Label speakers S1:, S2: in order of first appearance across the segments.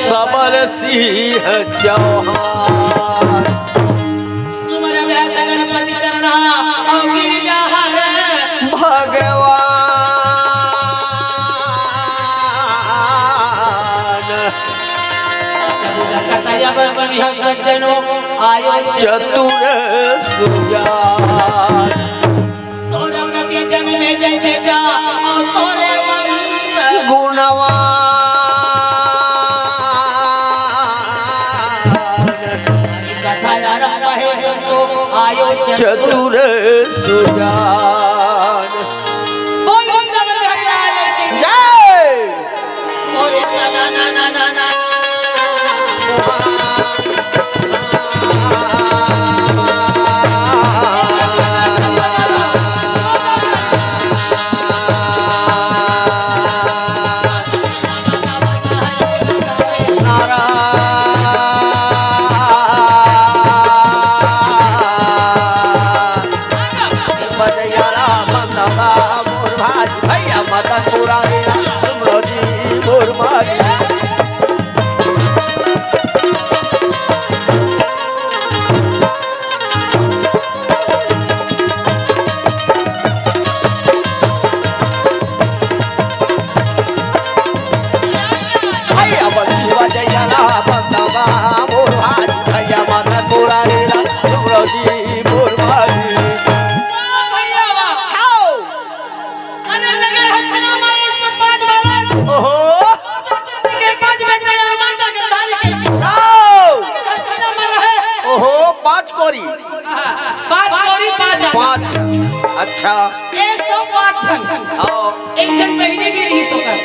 S1: सबल सिंह चौहान
S2: सुमर व्यास गणपति चरणा और गिरिजा हर
S1: भगवान चतुर सुजान
S2: तोरा प्रति जन्म में जय बेटा और तोरे वंश
S1: गुणवान
S2: कथा यार महेश तो आयो
S1: चतुर सुजान
S2: बोल वृंदावन हरि लाल की
S1: जय
S2: मोरे सना ना ना ना ना
S1: भैया मदन पूरा मोर भाई अच्छा
S2: 105 छन एक जन महीने के लिए सो कर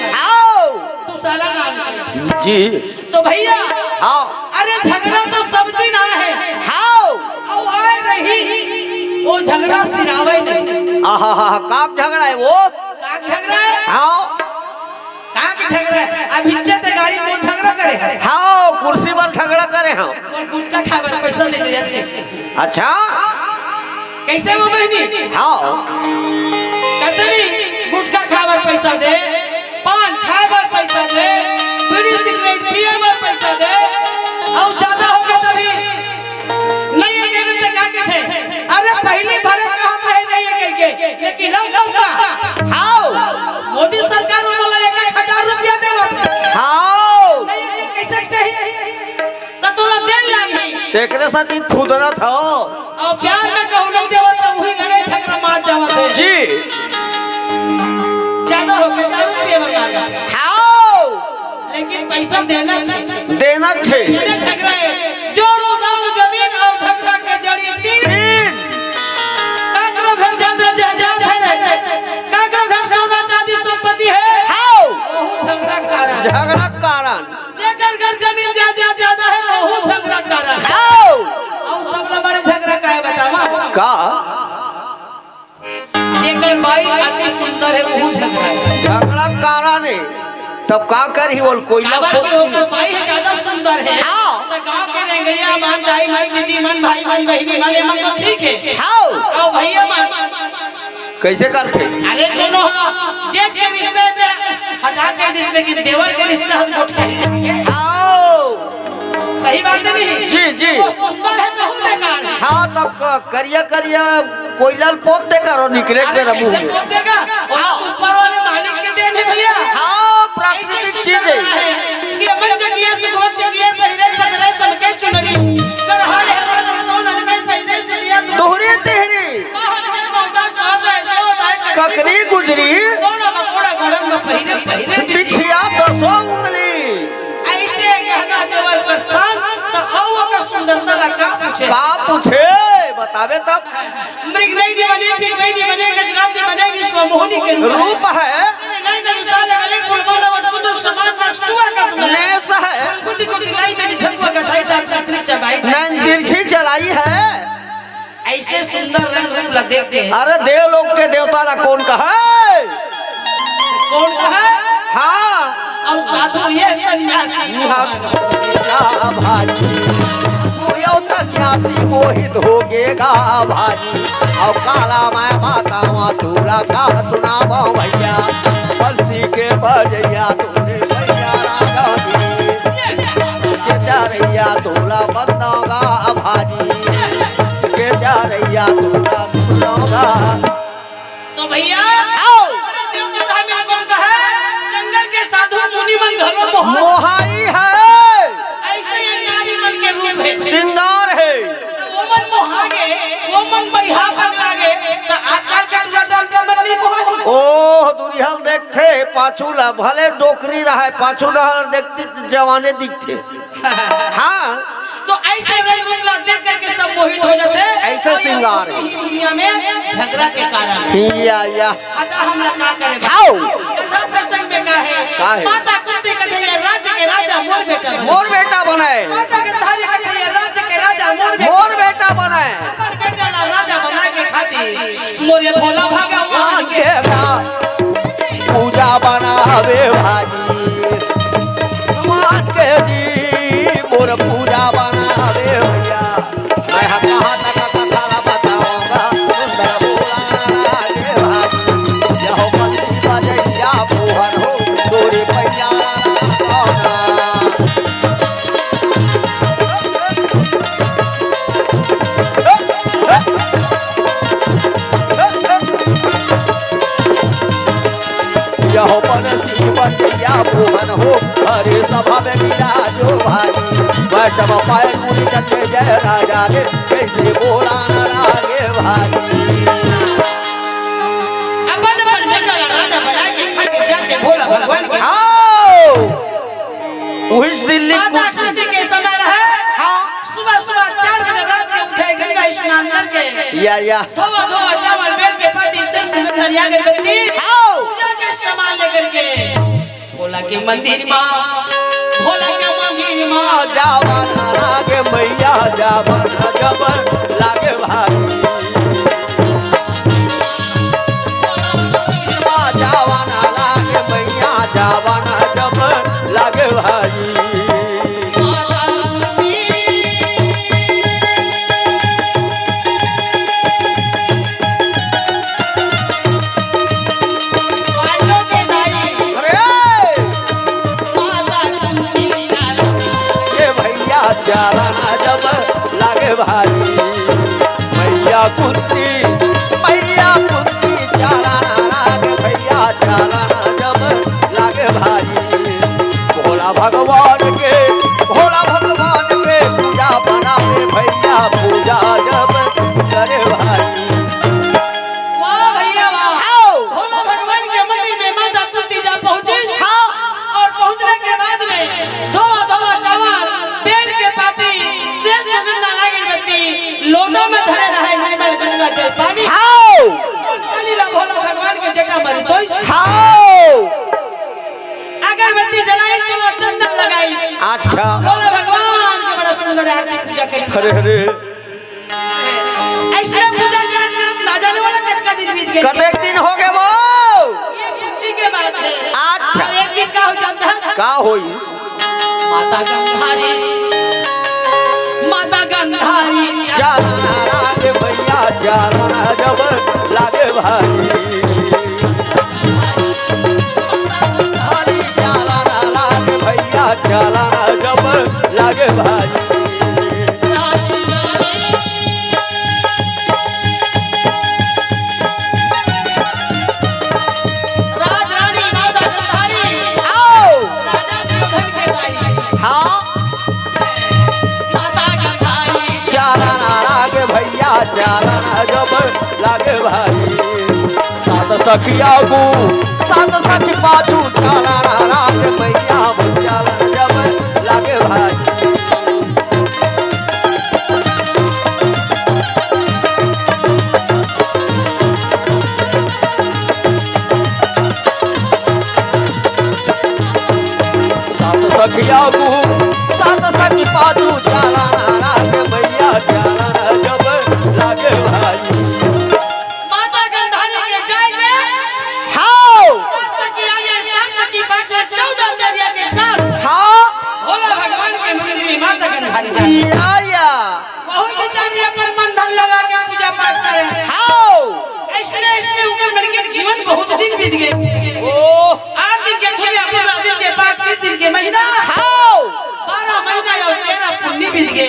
S2: तू साला नाम
S1: जी
S2: तो भैया
S1: हाँ
S2: अरे झगड़ा तो सब दिन आए है
S1: हाँ
S2: और आए रही वो झगड़ा सिरावे नहीं
S1: आहा काक झगड़ा है वो
S2: काक झगड़ा है
S1: हाँ
S2: काक झगड़ा है अब इज्जत गाड़ी कौन झगड़ा करे
S1: हाँ कुर्सी पर झगड़ा करे हम
S2: कौन गुटका खाए पैसा दे दिया
S1: अच्छा
S2: कैसे वो बहनी
S1: हाँ
S2: कहते नहीं गुटखा खाए पैसा दे पान खाए पैसा दे बीड़ी सिगरेट पिए पैसा दे और ज्यादा हो गया तभी नहीं है के क्या कहते अरे पहली भरे कहां रहे नहीं है के लेकिन हम लोग का
S1: हाँ
S2: मोदी सरकार ने बोला 1000 रुपया देवत
S1: हाँ
S2: नहीं है कैसे कही तो तोला देन लागी
S1: तेरे साथ ही खुदना था
S2: और प्यार में कहूं नहीं देवत तो वही लड़े झगड़ा मार जावत है
S1: जी
S2: ज्यादा हो गया 10 रुपया बता गया
S1: हाँ
S2: लेकिन पैसा देना चाहिए झगड़ा है जोड़ो दाम जमीन और झगड़ा के जड़ी तीन काकरो घर ज्यादा जायदाद है काकरो घर सोना चांदी संपत्ति है
S1: हाँ
S2: झगड़ा
S1: कारण
S2: जेकर घर जमीन जायदाद ज्यादा है वो झगड़ा कारण
S1: हाँ
S2: और सबला बड़े झगड़ा का है बतावा
S1: का
S2: जेकर भाई अति सुंदर है वो
S1: झगड़ा कारण है तब का करी बोल कोयला
S2: भाई है ज्यादा सुंदर है
S1: हाँ
S2: तो गांव के रेंगैया मान दाई मान दीदी मान भाई मान बहनी मान मन तो ठीक है
S1: हाँ
S2: और भैया मान
S1: कैसे करते
S2: अरे दोनों जेठ के रिश्ते हटा के दे लेकिन देवर के रिश्ते हम उठा
S1: हाँ
S2: सही बात नहीं
S1: जी जी
S2: वो सुंदर है तो बेकार है
S1: हाँ तब करिया करिया कोयला पोत दे करो निकले के रबू
S2: कैसे पोत देगा और ऊपर वाले मालिक के देन है भैया
S1: हाँ प्राकृतिक चीज है
S2: कि मन जगिए सुखो जगिए पहिरे खतरे सबके चुनरी कर हर है मन सोनन के पहिरे से लिया
S1: दोहरे तेहरी
S2: बाहर में मोटा स्वाद है
S1: ककरी गुजरी
S2: दोनों मकोड़ा गड़न में पहिरे
S1: पिछिया 200 उंगली
S2: ऐसे गहना जेवर का स्थान तो औ का सुंदरता लगा पूछे
S1: बतावे तब
S2: मृग नहीं बने फिर नहीं बने गजगाम नहीं बने विश्व मोहिनी के
S1: रूप है
S2: नहीं नहीं मिसाल अगले कुलमाला वट कुछ समान मकसुआ का
S1: नेस है
S2: कुछ कुछ लाई मैंने झपका का धाई दार कसरी चबाई
S1: नंदिरछी चलाई है
S2: ऐसे सुंदर रंग रूप ला देखते हैं
S1: अरे देव लोग के देवता ला कौन कहा हाँ
S2: और साधु ये सन्यासी
S1: सन्यासी मोहित हो गेगा भाजी और काला मैं माता तुला का सुना भैया बंसी के बजैया तुमने तोरा बनोगा भाजी के चारैया तोरा बनोगा।
S2: तो भैया
S1: आओ
S2: देवता धाम में कौन का है? जंगल के साधु मुनि मन घलो मोहा
S1: मोहाई है,
S2: ऐसे ये नारी मन के रूप है,
S1: श्रृंगार है।
S2: तो वो मन मोहागे, वो मन बहिहा पगलागे, तो आजकल का टूरा डाल का मन नहीं मोहा।
S1: ओह दुरिहल देखते पाछूला भले डोकरी रहा पाछू रहल देखती तो जवाने दिखते। हाँ
S2: तो ऐसे रंग रूप ला देख करके सब मोहित हो जाते।
S1: ऐसे श्रृंगार है।
S2: दुनिया में झगड़ा के कारण
S1: या
S2: हटा हमला का करे
S1: आओ
S2: कथा प्रसंग में का है माता कुंती कहते हैं राज्य के राजा मोर बेटा बने।
S1: मोर बेटा बनाए,
S2: माता गंधारी कहते हैं राज्य के राजा मोर
S1: बेटा बनाए।
S2: अपन बेटा ला राजा बना के खातिर मोरे भोला भगवान के
S1: पूजा बनावे भाजी भगवान के जी मोर पूजा बनावे भैया। मैं कहाँ तक कथा बताऊंगा सुंदर बोलाना लागे भाजी यहो पति बजैया मोहन हो तोरे पैया यहो बनसी बजैया मोहन हो हरे सभा में विराजो भाजी वैष्णव पाए मुनि जन्मे जय राजा रे कैसे बोलाना लागे भाजी।
S2: अपन अपन बेटा ला राजा बना के खातिर जाते भोला भगवान के
S1: आओ उहिस दिल्ली
S2: माता कुंती के समय रहे
S1: हाँ
S2: सुबह सुबह 4 बजे रात के उठे गंगा स्नान करके
S1: या
S2: धोवा धोवा चावल बेल के पाती से सुंदर नरिया अगरबत्ती पूजा के सामान लेकर के भोला के मंदिर में
S1: जावाना लागे मैया जावाना जब लागे भागी जावाना लागे मैया जावाना जब लागे भागी। चालाना जब लागे भारी मैया कुंती चालाना लागे भैया चालाना जब लागे भारी भोला भगवान के पूजा बनावे भैया पूजा जब करे भारी।
S2: वाह भैया वाह भोला भगवान के मंदिर में माता कुंती जा पहुंची और पहुंचने के बाद में धोवा धोवा चावल बेल के पाती से सुगंधा अगरबत्ती लोटो में धरे रहे निर्मल गंगा जल पानी पानी ला भोला भगवान के जटा भरी तो अगरबत्ती जलाई चलो चंदन लगाई
S1: अच्छा
S2: भोला भगवान के बड़ा सुंदर आरती पूजा करी।
S1: हरे
S2: ऐसे पूजा करत ना जाने वाला कितना दिन बीत गए
S1: कतेक दिन हो गए वो
S2: ये कुंती के बाद है।
S1: अच्छा
S2: एक दिन का हो जाता है
S1: का होई
S2: माता गंधारी
S1: चालाना लागे भैया चालाना जब लागे भारी चालाना लागे भैया चालाना जब लागे भारी।
S2: राजरानी माता गंधारी
S1: आओ
S2: राजा दुर्योधन के दाई
S1: हाँ
S2: माता गंधारी
S1: चालाना लागे भैया चालाना जब लागे भारी सात सखिया को सात सखी पाछू चालाना लागे भैया चालाना जब लागे भारी। सखिया को सात सखी पाछू चालाना लागे भैया चालाना जब लागे भाई।
S2: माता गंधारी के जाएंगे
S1: हाँ
S2: सखी आगे 7 सखी पाछे 14 चरिया के साथ
S1: हाँ
S2: भोला भगवान के मंदिर में माता गंधारी जाएंगे
S1: या
S2: बहुत बेचारी अपन मन धन लगा के पूजा पाठ करे
S1: हाँ
S2: ऐसे उनके मन के जीवन बहुत दिन बीत गए
S1: ओ
S2: 8 दिन के थोड़ी 15 दिन के बाद 30 दिन के महीना
S1: हाँ
S2: 12 महीना और 13 पुण्य बीत गए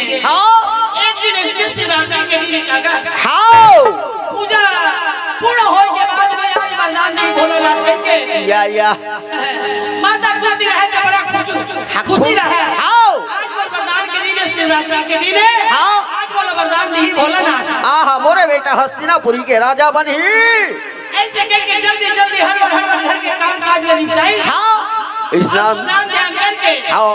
S1: या
S2: माता कुंती रहे तो बड़ा खुशी रहे।
S1: आओ
S2: आज बोल वरदान के दिन शिवरात्रि के दिन
S1: हाँ।
S2: आज बोल वरदान नहीं भोलानाथ।
S1: आहा मोरे बेटा हस्तिनापुरी के राजा बनी।
S2: ऐसे करके जल्दी जल्दी हर घर के काम काज ले निपटाई।
S1: हाँ स्नान
S2: ध्यान करके
S1: आओ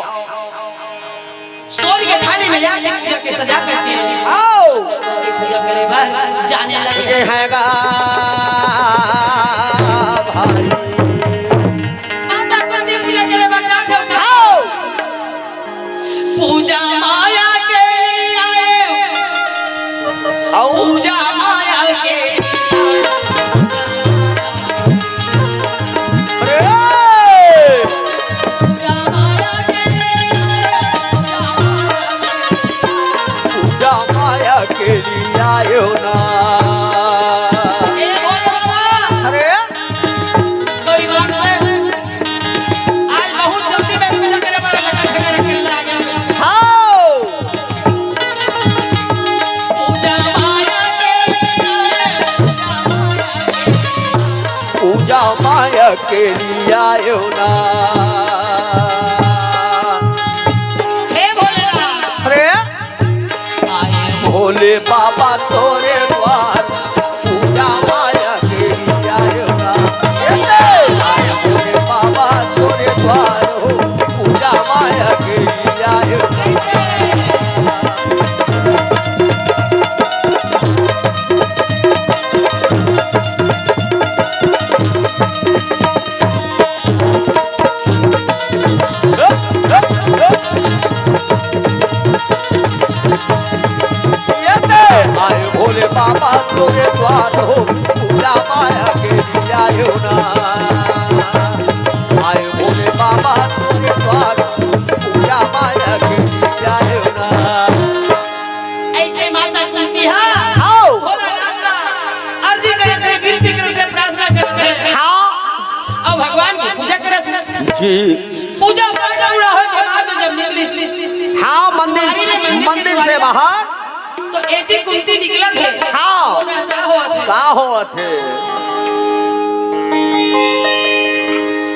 S2: सोने के थाली में पूजा के सजा करके
S1: आओ
S2: पूजा करे बाहर जाने लगे।
S1: ये हैगा भाई
S2: माता कुंती पूजा करे बाहर जाते
S1: आओ
S2: पूजा माया के आए
S1: आओ
S2: पूजा माया के
S1: अरे
S2: पूजा माया के
S1: पूजा माया के लिए आयो ना।
S2: ए बोलो बाबा
S1: अरे
S2: तो ईमान से आज बहुत जल्दी में पूजा करे बाहर लगा के ला गया।
S1: आओ
S2: पूजा माया के
S1: पूजा माया के लिए आयो ना।
S2: हे भोलेनाथ
S1: अरे
S2: आए
S1: भोले बाबा तोरे द्वार पूजा माया के लिए आयो ना। आए भोले बाबा तोरे द्वार हो पूजा माया के लिए आयो ना। आए भोले बाबा तोरे द्वार हो पूजा माया के लिए आयो ना। आए भोले बाबा तोरे द्वार पूजा माया के लिए आयो ना।
S2: ऐसे माता कुंती हा
S1: आओ
S2: भोलानाथ अर्जी करते विनती करते प्रार्थना करते
S1: हाँ
S2: और भगवान की पूजा करते
S1: जी
S2: पूजा पूरा हो के बाद में जब निकली
S1: हाँ मंदिर से बाहर
S2: तो एती कुंती निकला थे।
S1: हाँ
S2: क्या हुआ थे
S1: का हो थे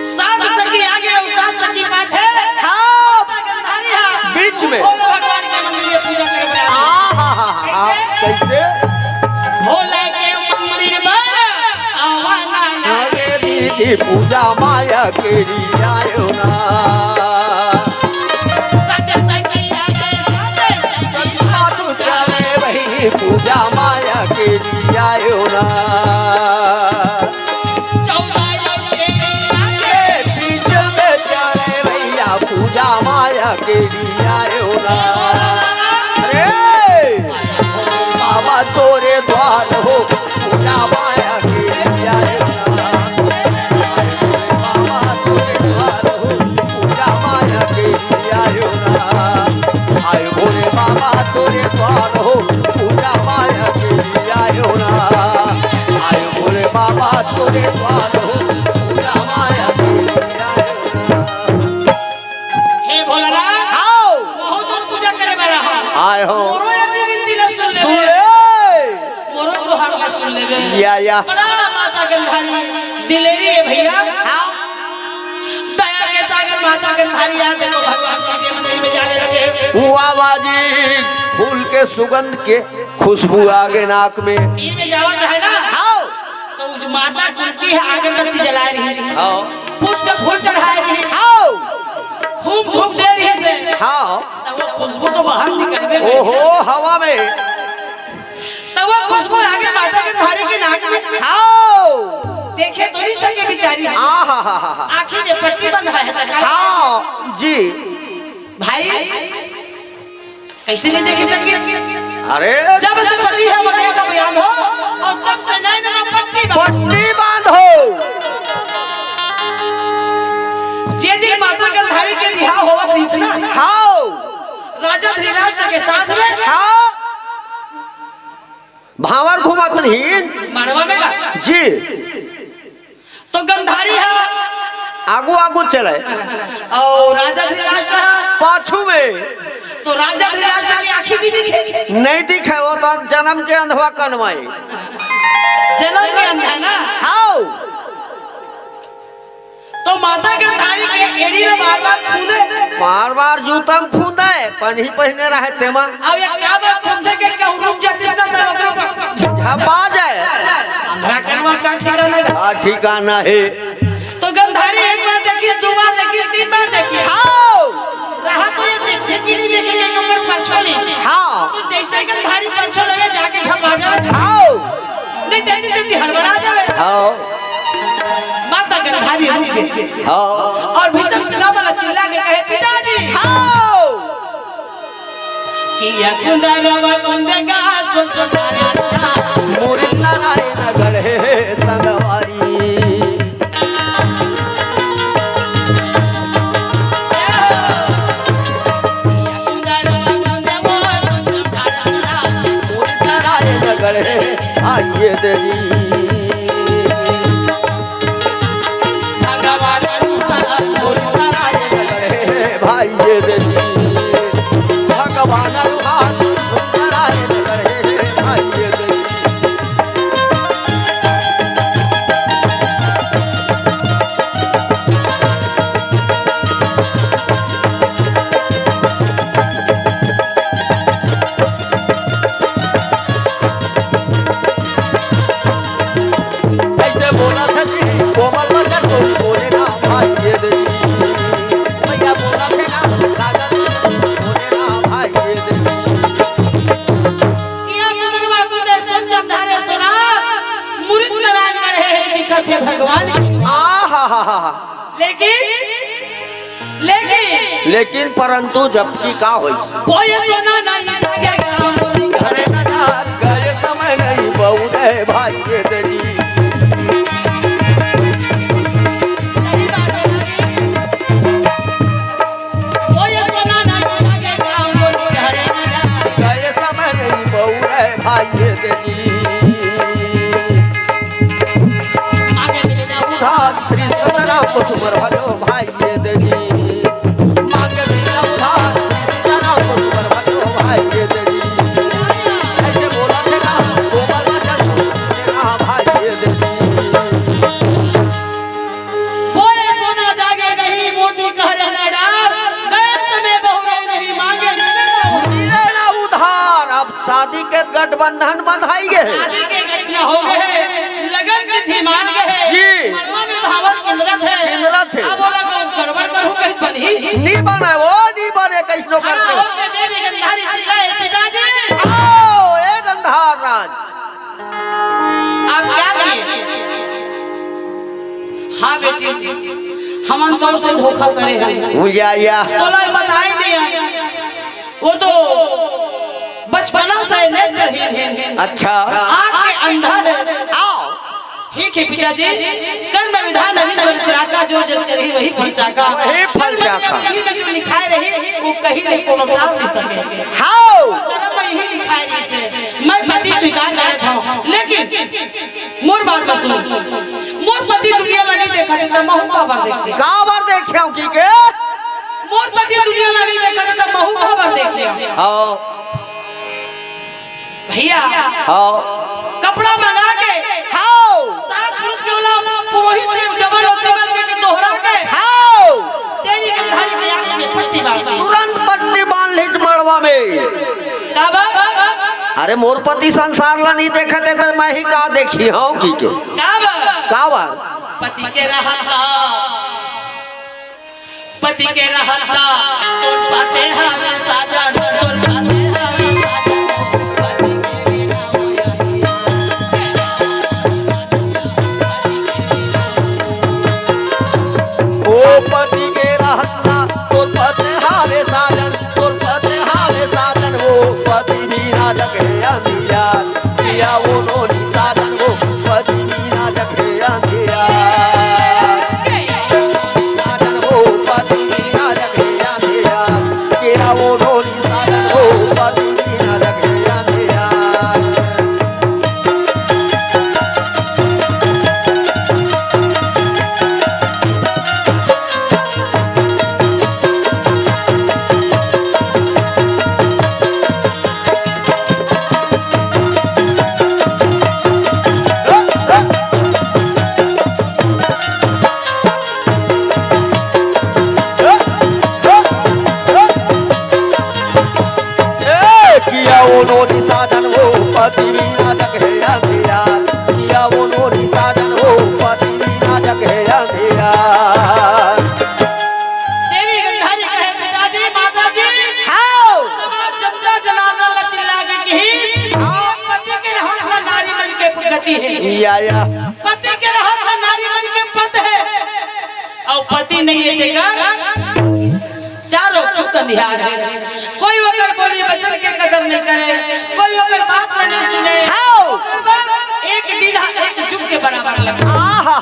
S2: सात सखी आगे और सात सखी पाछे
S1: हाँ
S2: गंधारी हा
S1: बीच में
S2: भोले भगवान के मंदिर में पूजा करे बराबर।
S1: कैसे
S2: भोले के मंदिर पर आवाना
S1: आगे दीदी पूजा माया के लिए आयो ना।
S2: सच सखी आगे सात सखी
S1: साधु चले बहिनी पूजा माया के लिए आयो ना।
S2: चौदह आगे
S1: बीच में चले भैया पूजा माया के लिए आयो ना। अरे बाबा तोरे द्वार हो पूजा माया के लिए आयो ना। बाबा तोरे द्वार हो पूजा माया के लिए आयो ना। आयो भोले बाबा तोरे द्वार हो पूजा माया के लिए आयो ना। आयो भोले बाबा तोरे द्वार हो पूजा माया के लिए आयो ना।
S2: हे भोलानाथ
S1: आओ
S2: बहुत दूर पूजा करे बरा हो
S1: आए हो
S2: मोरो अर्जी विनती न सुन
S1: सुन
S2: ले
S1: ले
S2: मोरो तोहार न सुन ले
S1: या
S2: बड़ा माता गंधारी दिलेरी है भैया दया के सागर माता गंधारी आ देखो भगवान के मंदिर में जाने लगे।
S1: आवाजी फूल के सुगंध के खुशबू आगे नाक में
S2: तीर में जावत रहे ना
S1: आओ
S2: तो उस माता कुंती है अगरबत्ती जला रही है
S1: आओ
S2: पुष्प फूल चढ़ा रही है
S1: आओ
S2: खूब धूप दे रही है से
S1: हाँ
S2: तब वो खुशबू तो बाहर निकलबे नहीं।
S1: ओहो हवा में
S2: तब वो खुशबू आगे माता गंधारी के नाक में
S1: आओ
S2: देखे तो नहीं सके बेचारी
S1: आहा
S2: आँखी में पट्टी बंधा है
S1: हाँ जी
S2: भाई कैसे नहीं देख सके
S1: अरे
S2: जब से पति है मदे का बयान हो और तब से नैन में पट्टी
S1: पट्टी बांधो
S2: जे दिन माता गंधारी के बियाह होवत रही ना
S1: हाँ
S2: राजा धृतराष्ट्र के साथ में
S1: हाँ भावर घुमत नहीं
S2: मड़वा में
S1: जी
S2: तो गंधारी है
S1: आगू आगू चले
S2: और राजा धृतराष्ट्र है
S1: पाछू में
S2: तो राजा धृतराष्ट्र की आंखें भी दिखे
S1: नहीं दिखे वो तो जन्म के अंधवा कनवाई
S2: जन्म के अंधा है ना
S1: हाँ
S2: तो माता गंधारी के एड़ी में बार-बार खूंदे
S1: बार जूता में खूंदा है पन्ही पहने रहे तेमा
S2: अब ये क्या बात खूंदे के कहूं रुक जाती ना दरवाजे पर
S1: झपा जाए
S2: अंधरा कनवा का ठिकाना है
S1: ठिकाना है।
S2: तो गंधारी एक बार देखी, दो बार देखी, तीन बार देखी,
S1: हाँ
S2: रहा तो ये देखे कि नहीं देखे के ऊपर परछोली
S1: हाँ
S2: तो जैसे गंधारी परछो लगे जाके झपा जाए
S1: हाँ
S2: नहीं देती हड़बड़ा जाए
S1: हाँ
S2: माता गंधारी रुक गई
S1: हाँ
S2: और भीष्म पितामह चिल्ला के कहे पिताजी
S1: हाँ
S2: कि या कुंदरवा कुंदगा सोचो तारे सदा
S1: मोरे नारायण गढ़े संगवारी
S2: या कुंदरवा कुंदगा सोचो तारे सदा
S1: मोरे नारायण गढ़े आइए देवी
S2: भगवान
S1: मोरे नारायण गढ़े भाइये देवी भगवान रुहान मोरे नारायण गढ़े भाइये देवी ऐसे बोला था जी कोमल वचन कोई बोले ना भाइये देवी भैया बोला थे ना राजा बोले ना भाइये देवी
S2: किया कुंदरवा कुंदर सोचो तारे सदा मुरीद नारायण गढ़े दिखत है भगवान
S1: लेकिन परंतु जबकि का होई
S2: कोई सोना नहीं जागेगा
S1: घरे न जात गए समय नहीं बहुरे भाइये देवी
S2: कोई सोना नहीं जागेगा घरे न जा
S1: गए समय नहीं बहुरे भाइये देवी
S2: आगे मिले ना
S1: उधार श्री सतराम को सुमर भलो भाइये देवी मांगे बिना उधार श्री सतराम को सुमर भलो भाइये देवी ऐसे बोला थे ना कोमल वचन बोले ना भाइये देवी
S2: कोई सोना जागे नहीं मोती कहरे न डार गए समय बहुरे नहीं मांगे मिले ना
S1: मिले ना उधार अब शादी के गठबंधन बंधाई है
S2: शादी के घटना हो गए लगन तिथि मान गए
S1: जी।
S2: मनवा में भावन केंद्रत है
S1: केंद्रत है।
S2: अब बोला को गड़बड़ करूं कहीं बनी
S1: नहीं बने वो नहीं बने कैसनो
S2: खड़ा
S1: करके
S2: होके देवी गंधारी चिल्लाए पिताजी
S1: आओ ए गंधार राज
S2: आप क्या किए हाँ बेटी हम अंतों से धोखा करे हैं
S1: उया
S2: तो ला बताई दिया वो तो बचपना से नेत्रहीन है
S1: अच्छा
S2: आँख के अंधा है
S1: आओ
S2: ठीक है पिताजी कर्म विधान अभिश्वर चाका जो जस करी वही फल चाका
S1: वही फल चाका।
S2: यही में जो लिखाए रही वो कहीं नहीं कोनो टाल नहीं सके
S1: हाओ
S2: कर्म में यही लिखाए रही से मैं पति स्वीकार करता हूँ लेकिन मोर बात का सुनो मोर पति दुनिया में नहीं देखा था महू का बार देख
S1: का बार देखियो की के
S2: मोर पति दुनिया में नहीं देखा था महू का बार देख लिया
S1: आओ
S2: भैया
S1: आओ
S2: कपड़ा मंगा के
S1: आओ
S2: सात ग्रुप के वाला पुरोहित देव डबल और डबल के दोहरा के
S1: आओ
S2: तेरी गंधारी के आगे में पट्टी बांध दी
S1: तुरंत पट्टी बांध ली मड़वा में
S2: काबा
S1: अरे मोर पति संसार ला नहीं देखे थे तो मैं ही का देखी हूँ की के
S2: काबा
S1: का बार
S2: पति के रहता पति के रहता तोर पाते हमें साजा तोर पाते हमें साजा पति के बिना होया
S1: ओ पति के रहता तो पति हावे साजन तो पति हावे साजन वो पति बिना जगे अंधियार पिया वो नोनी साजन वो पति बिना जगे अंधियार साजन वो पति बिना जगे अंधियार पिया वो नोनी साजन हो पति बिना जग है अंधेरा किया वो नोरी साजन हो पति बिना जग है अंधेरा
S2: देवी गंधारी कहे पिताजी माताजी
S1: हाओ
S2: समाज जनता जनार्दन लचिल्ला के घीस पति के रहत में नारी मन के गति है
S1: या
S2: पति के रहत में नारी मन के पत है और पति नहीं है देखा चारों टूट अंधियार है कोई वकर बोली बचन के कदर नहीं करे कोई वकर बात नहीं सुने
S1: हाओ
S2: एक दिन एक जुग के बराबर लगे
S1: आहा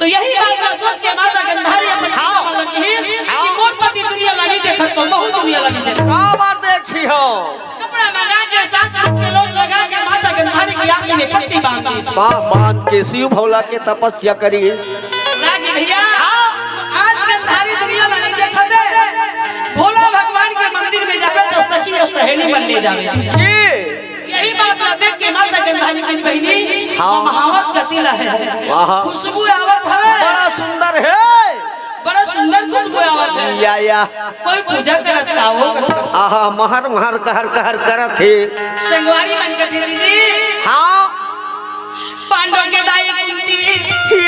S2: तो यही बात ना सोच के माता गंधारी अपने
S1: हाओ
S2: मोर पति दुनिया वाली देखत तो बहुत दुनिया वाली देखत
S1: बार देखी हो
S2: कपड़ा मंगा के साथ के लोग लगा के माता गंधारी की आंख में पट्टी बांध दी
S1: बांध के शिव भोला के तपस्या करी
S2: लागी भैया आज गंधारी दुनिया में नहीं देखत है भोला भगवान के मंदिर में जावे तो सखी और सहेली बन ले जावे
S1: जी
S2: यही बात ना देख के माता गंधारी की बहनी
S1: हाँ।
S2: महावत कतिला है
S1: वाह।
S2: खुशबू आवत है
S1: बड़ा सुंदर है
S2: बड़ा सुंदर खुशबू आवत है
S1: या
S2: कोई पूजा करत का हो
S1: आहा महर महर कहर कहर करत है
S2: संगवारी मन के थे दीदी
S1: हाँ
S2: पांडव के दाई कुंती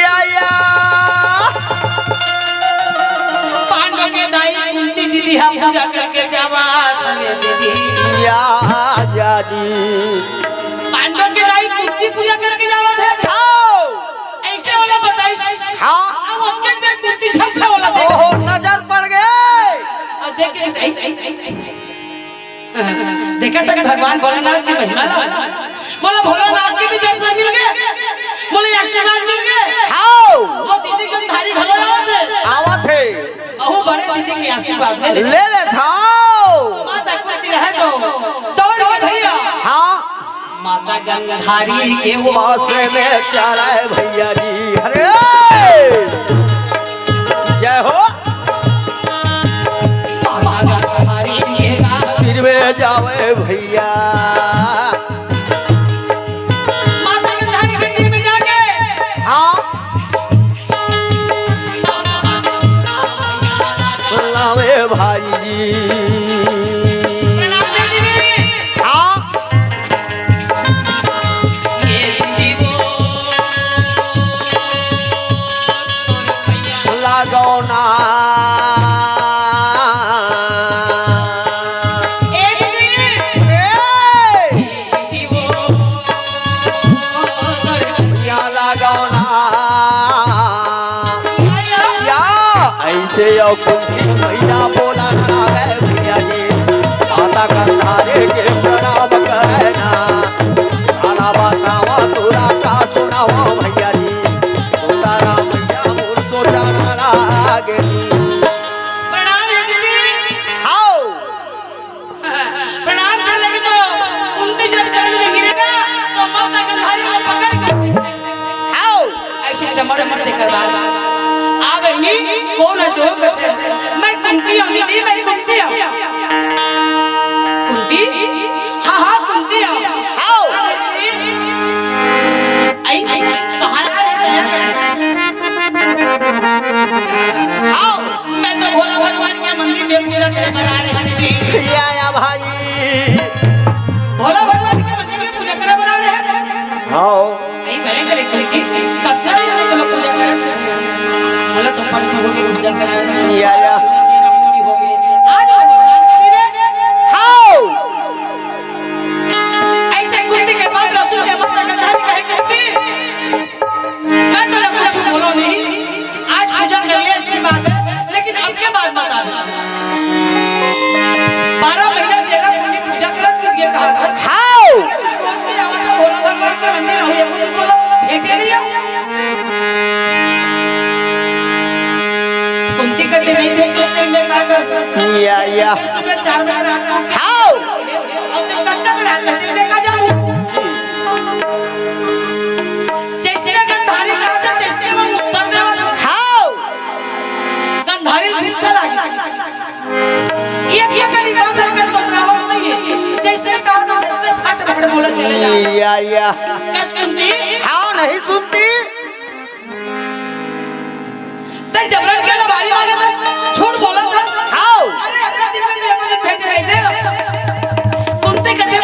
S1: या
S2: पांडव के दाई कुंती दीदी हम पूजा करके जावा में दीदी
S1: या जी
S2: पांडव के दाई कुंती पूजा करके जावा थे
S1: आओ
S2: ऐसे वाला बताई
S1: हाँ
S2: अब उसके में कुंती झपझा वाला देख
S1: ओहो नजर पड़ गए
S2: और देखा तक भगवान भोलेनाथ की महिमा ला बोला भोलेनाथ के भी दर्शन मिल गए बोले आशीर्वाद मिल गए
S1: हाओ
S2: वो दीदी गंधारी हलो
S1: आवत है
S2: बहु बड़े दीदी के आशीर्वाद ले
S1: ले थाओ
S2: माता कुंती रहे तो दौड़ के भैया
S1: हाँ
S2: माता गंधारी के वो
S1: पासे में चला है भैया जी अरे जय हो
S2: माता गंधारी के
S1: फिर में जावे भैया
S2: माता गंधारी के मंदिर में जाके
S1: हाँ लावे भाई जी
S2: प्रणाम दीदी
S1: हाँ
S2: ये दीदी वो
S1: लागो ना
S2: ए दीदी
S1: ए,
S2: दीदी वो
S1: या लागो ना या ऐसे यो कुंती भैया बोला ना गए भैया जी माता गंधारी के प्रणाम करना खाना बतावा तोरा का सुनावा भैया जी तोरा भैया मोर सोचाना लागे
S2: प्रणाम है दीदी
S1: हाओ
S2: प्रणाम कर लगे तो कुंती जब चरण में गिरेगा तो माता गंधारी को पकड़ कर
S1: हाओ
S2: ऐसे चमड़े मस्ते करवा आ बहनी कौन है जो मैं कुंती हूँ दीदी मैं कुंती हूँ कुंती हाँ हाँ कुंती हूँ
S1: हाओ
S2: आई कहाँ आ रहे
S1: हाओ
S2: मैं तो भोला भगवान के मंदिर में पूजा करे बना रहे हैं दीदी
S1: या भाई
S2: भोला भगवान के मंदिर में पूजा करे बना रहे हैं
S1: हाओ
S2: नहीं करे करे करके कत्था ये तो लोग पूजा करे बोला तो पढ़ते होगे पूजा करे
S1: या
S2: आज भगवान के दिन
S1: हाओ
S2: ऐसे कुंती के बाद रसूल के माता गंधारी कहे करती मैं तो कुछ बोलो नहीं आज पूजा कर ले अच्छी बात है लेकिन अब के बाद मत आना 12 महीना तेरा पूरी पूजा करत ये कहा था
S1: हाओ
S2: रोज की आवाज तो भोला भगवान के मंदिर हो ये कुछ बोलो भेटे नहीं आओ कुंती कहते नहीं भेटे तो मैं क्या कर
S1: या
S2: सुबह 4 बजे रात को
S1: हाओ
S2: और तो कत्ता में रात दिन में का जाऊं जैसे गंधारी कहा था तैसे मैं उत्तर देवा था
S1: हाओ
S2: गंधारी गुस्सा लगी ये कहीं बात है मैं तो बराबर नहीं है जैसे कहा था तैसे फट फट बोला चले जा
S1: या
S2: कस कुंती
S1: हाओ नहीं सुनती
S2: ते जबरन के ना बारी मारे था झूठ बोला था
S1: हाओ
S2: अरे अगले दिन में देखो जब भेज रहे थे कुंती कहते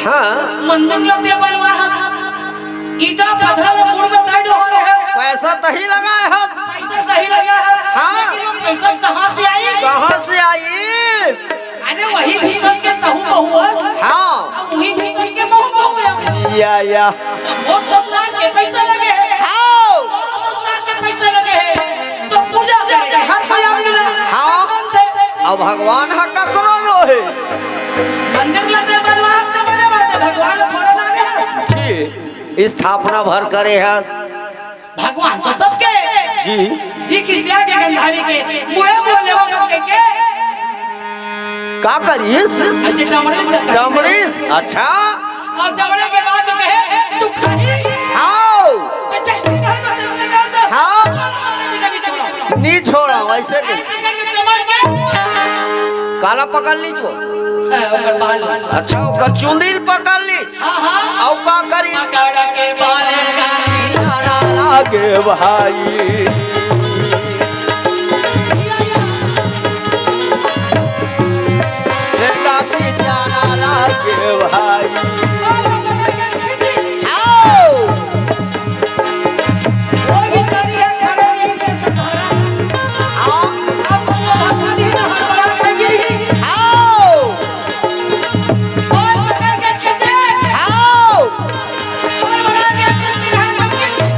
S1: हाँ
S2: मंदिर लगे बनवा है ईटा पत्थर में मुड़ में तैड हो रहे हैं
S1: पैसा तही लगा है
S2: पैसा सही लगा है
S1: हाँ।
S2: लेकिन वो पैसा कहाँ से आई
S1: कहाँ से आई
S2: अरे वही भीषण के तहु बहु है
S1: हाँ
S2: वही भीषण के बहु बहु है
S1: या
S2: वो ससुराल के पैसा लगे हैं
S1: हाँ
S2: दोनों ससुराल के पैसा लगे हैं तो पूजा करेंगे हर कोई आदमी ना
S1: हाँ। अब भगवान हा ककरो नो है
S2: मंदिर लगे बनवा तो बने बात भगवान थोड़ा ना है
S1: जी स्थापना भर करे है
S2: भगवान तो सबके
S1: जी
S2: जी किसी आगे गंधारी के मुहे बोले वो के
S1: का करिस
S2: ऐसे टमड़ीस
S1: टमड़ीस अच्छा
S2: और टमड़े के बाद में कहे तू खाई
S1: हाँ
S2: बच्चा से कहे तो इसने कहा तो
S1: हाँ
S2: नहीं छोड़ा
S1: नहीं छोड़ा वैसे के
S2: ऐसे करके टमड़ के
S1: काला पकड़ ली छो
S2: ओकर बाल
S1: अच्छा ओकर चुंदिल पकड़ ली
S2: हां हां
S1: औ का करी
S2: पकड़ के बाल गानी
S1: जाना लागे भाई देखा कि जाना लागे भाई आओ
S2: वो बेचारी खड़े नहीं से सहारा
S1: आओ
S2: अब वो भगवान ना हमारा के गिरी
S1: आओ
S2: बाल पकड़ के खींचे
S1: आओ
S2: बाल बना के खींचे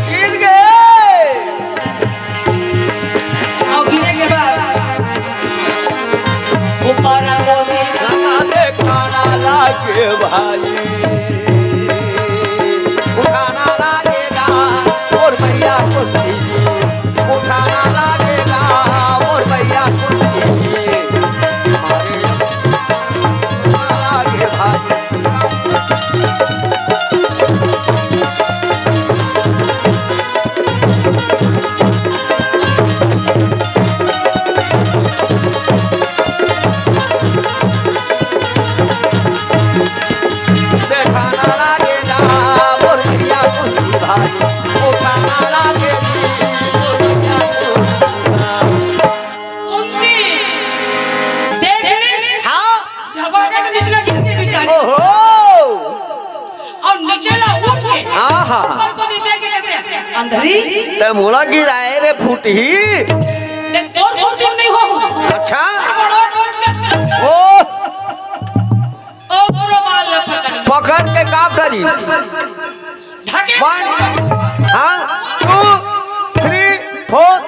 S1: गिर गए
S2: और गिरने के बाद ऊपर बोले
S1: लगा दे खाना लागे भाई उठाना लागेगा और भैया को दीजिए उठाना लागेगा और भैया को दीजिए हमारे लागे भाई खाना लागेगा और भैया को दी भाई उठाना लागेगी और भैया को दी भाई।
S2: कुंती देखने
S1: हाँ
S2: जवाने के नीचे गिरती बेचारी
S1: ओहो
S2: और नीचे ना उठ के
S1: आहा
S2: ऊपर को दी देख के कहते हैं अंधरी
S1: ते मोला गिराए रे फूटी
S2: ये तोर फुर्ती नहीं हो
S1: अच्छा
S2: बड़ा टूट
S1: ओ
S2: ओ पूरा बाल पकड़
S1: पकड़ के का करी
S2: ढके
S1: 1 हाँ 2 3 4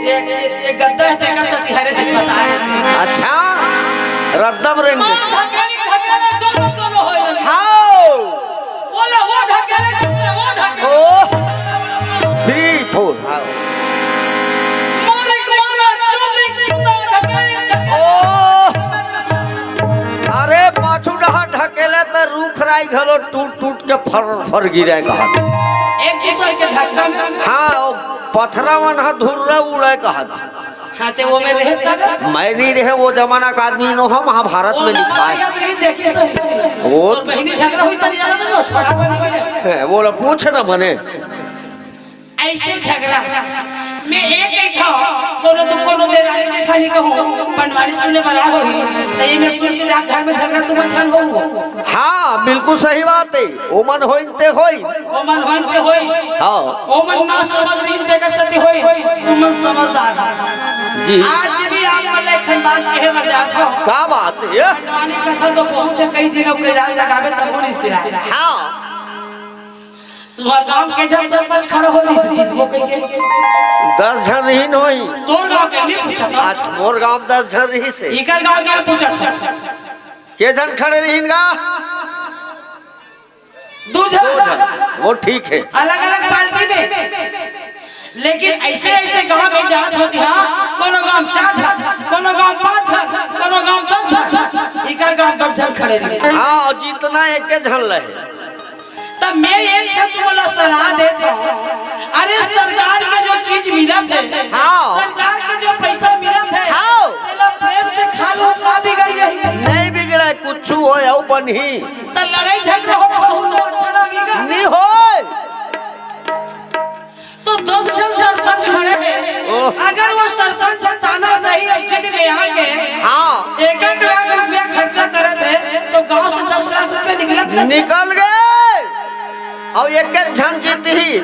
S2: ये गद्दा है तेकर सती हरे नहीं बता रहे
S1: अच्छा रद्दम रेंगे
S2: ढके दोनों दोनों होए
S1: हाओ
S2: बोला वो ढके वो ढके
S1: ओ 3 4 हाओ
S2: मोरे मारा चोली ढके
S1: ओ अरे पाछू डहा ढकेले त रूख राई घलो टूट टूट के फर गिरे कहा
S2: एक दूसरे के धक्का में
S1: हाँ ओ पथरा मन हा धुर्रा उड़े कहा
S2: हाँ ते वो में रहस का
S1: मैं नहीं रहे वो जमाना का आदमी नो हम महाभारत में लिखा है
S2: याद नहीं देखी सही
S1: वो
S2: और बहनी झगड़ा हुई तरी जाना तो छोटा बनी
S1: बोला पूछ न मने
S2: ऐसे झगड़ा मैं एक था कोनो दे रानी जेठानी कहूं बनवारी सुनने वाला होई तो ये मैं सुन के घर में झगड़ा तुम छन हो
S1: हाँ बिल्कुल सही बात है ओ मन होइते होई
S2: ओ मन होते होई
S1: हाँ
S2: ओ मन ना समझ नहीं ते कर सकती होई तुम मन समझदार
S1: जी
S2: आज भी आप मन एक बात कहे मर जात हो
S1: का बात है
S2: बनवारी कथा तो बहुत है कई दिनों के रात लगावे तब नहीं सिरा
S1: हाँ
S2: तुम्हार गांव के जब सरपंच खड़ा हो नहीं जीत को कह के
S1: 10 जन ही होई
S2: तोर गांव के लिए पूछा था
S1: आज मोर गांव 10 जन रही से
S2: इकर गांव के लिए पूछा था
S1: के जन खड़े रहिनगा
S2: दो
S1: 2 जन वो ठीक है
S2: अलग अलग पार्टी में लेकिन ऐसे ऐसे गांव में जात होती हां कोनो गांव 4 जन कोनो गांव 5 जन कोनो गांव 10 जन इकर गांव 10 जन खड़े रहे
S1: हाँ और जितना एक के झन रहे
S2: तब मैं एक शब्द बोला सलाह देता हूं अरे सरकार की जो चीज मिला थे
S1: हाँ।
S2: सरकार के जो पैसा मिला थे
S1: हाँ।
S2: पहला प्रेम से खा लो का बिगड़ जाए
S1: नहीं बिगड़ा कुछ हो औ बनही
S2: तो लड़ाई झगड़ा हो बहुत अच्छा लगेगा
S1: नहीं होय
S2: तो 10 जन सरपंच खड़े हैं अगर वो सरपंच ताना सही एफजेडी में आके
S1: हाँ
S2: 1-1 लाख रुपया खर्चा करे थे तो गांव से
S1: निकल गए और एक झन जीती ही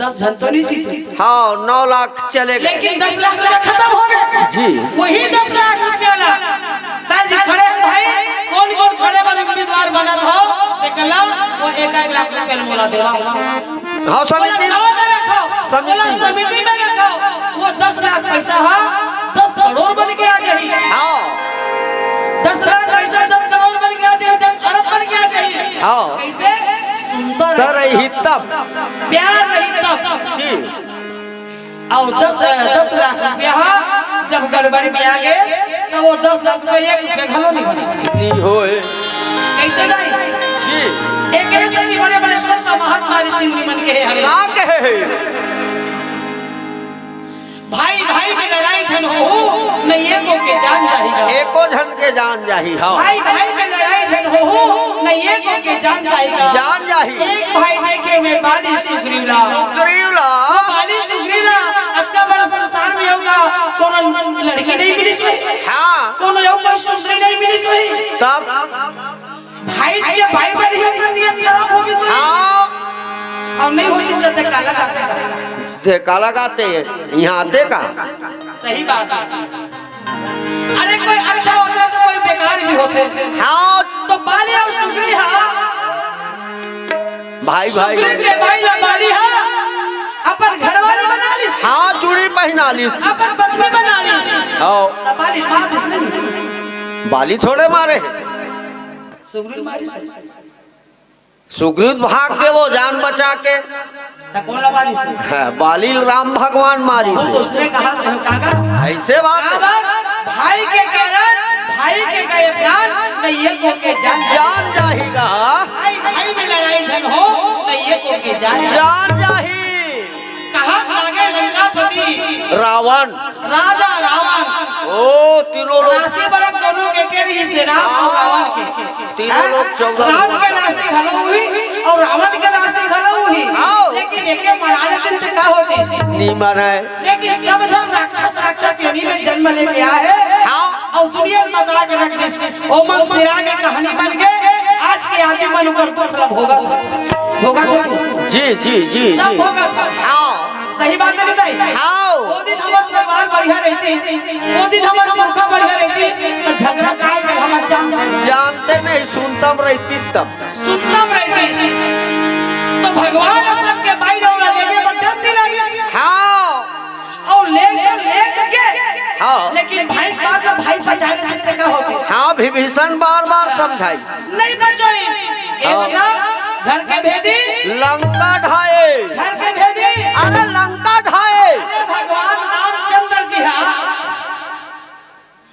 S2: 10 जन तो नहीं जीते।
S1: हाँ 9 लाख चले गए
S2: लेकिन 10 लाख रुपया खत्म हो गए
S1: जी।
S2: वही 10 लाख रुपया ला ताजी खड़े हैं भाई कौन कौन खड़े बने उम्मीदवार बना था देखला वो 1-1 लाख रुपया मोला देवा
S1: हाँ समिति
S2: में रखो समिति में रखो वो 10 लाख पैसा है 10 करोड़ बन के आ जाए।
S1: हाँ
S2: 10 लाख पैसा 10 करोड़ बन के आ जाए 10 अरब बन के आ जाए।
S1: हाँ
S2: कैसे सुंदर
S1: रही तब
S2: प्यार रही तब
S1: जी।
S2: और 10 लाख रुपया जब गड़बड़ी में आ गए तो वो 10 लाख रुपया 1 रुपया घलो नहीं बने
S1: नहीं होए
S2: कैसे नहीं
S1: जी।
S2: एक ऐसे भी बड़े बड़े संत महात्मा ऋषि मुनि मन के हैं
S1: ना कहे
S2: भाई भाई में लड़ाई झन हो नहीं एको के जान जाएगा
S1: एको झन के जान जाही। हाँ
S2: भाई भाई में लड़ाई झन हो नहीं एको के जान जाएगा
S1: जान जाही।
S2: एक भाई देखे में बाली सुग्रीवला
S1: सुग्रीवला
S2: बाली सुग्रीवला इतना बड़ा संसार में होगा कौन लड़की नहीं मिली सोई
S1: हाँ
S2: कौन कोई सुंदरी नहीं मिली सोई
S1: तब
S2: भाई के भाई पर ही अपनी नियत खराब होगी सोई
S1: हाँ
S2: और नहीं होती तो काला गाते
S1: देखा लगाते यहाँ आते का
S2: सही बात है। अरे कोई अच्छा होता है तो कोई बेकार भी होते
S1: हाँ
S2: तो बाली और सुग्री हाँ
S1: भाई भाई
S2: सुग्री के भाई ला बाली हाँ अपन घरवाली बना ली
S1: हाँ चूड़ी पहना ली
S2: अपन पत्नी बना ली
S1: हाँ
S2: तो बाली मार दिसने
S1: बाली थोड़े मारे
S2: सुग्री मारी से
S1: सुग्रीव भाग के वो जान बचा के
S2: तो कौन ला मारी से
S1: है बाली राम भगवान मारी
S2: तो
S1: से
S2: उसने कहा तो काका
S1: ऐसे बात है।
S2: भाई के कारण भाई के गए प्राण नहीं ये को के जान
S1: जान जाहीगा
S2: भाई भाई में लड़ाई झन हो नहीं ये को के जान
S1: जान जाही।
S2: कहा लागे लंकापति
S1: रावण
S2: राजा रावण
S1: ओ तीनों लोग
S2: राशि बरक दोनों के हिस्से राम और रावण के
S1: तीनों लोग 14
S2: राम के राशि घलो हुई और रावण के राशि घलो हुई लेकिन एके मनाने दिन तक का होती
S1: नीमन है
S2: लेकिन सब जन राक्षस योनि में जन्म लेके आए और दुनिया में बता के रख दी ओ मन सिरा के कहानी बन गए आज के आदमी मन ऊपर दुख लब होगा
S1: जी जी जी
S2: सब होगा
S1: हाँ
S2: सही बात नहीं दाई
S1: हाँ
S2: वो दिन हमार परिवार बढ़िया रहते वो दिन हमार मुर्खा बढ़िया रहती तो झगड़ा काहे कर हम
S1: जानते नहीं सुनतम रहती तब
S2: सुनतम रहती तो भगवान सबके बाई और लेके डर नहीं लगी
S1: हाँ
S2: और ले के
S1: हाँ
S2: लेकिन भाई बात में भाई बचाने देते का होते
S1: हाँ विभीषण बार बार समझाई
S2: नहीं बचोई ना घर के भेदी
S1: लंका ढाए
S2: घर के भेदी
S1: अरे लंका ढाए
S2: भगवान रामचंद्र जी हाँ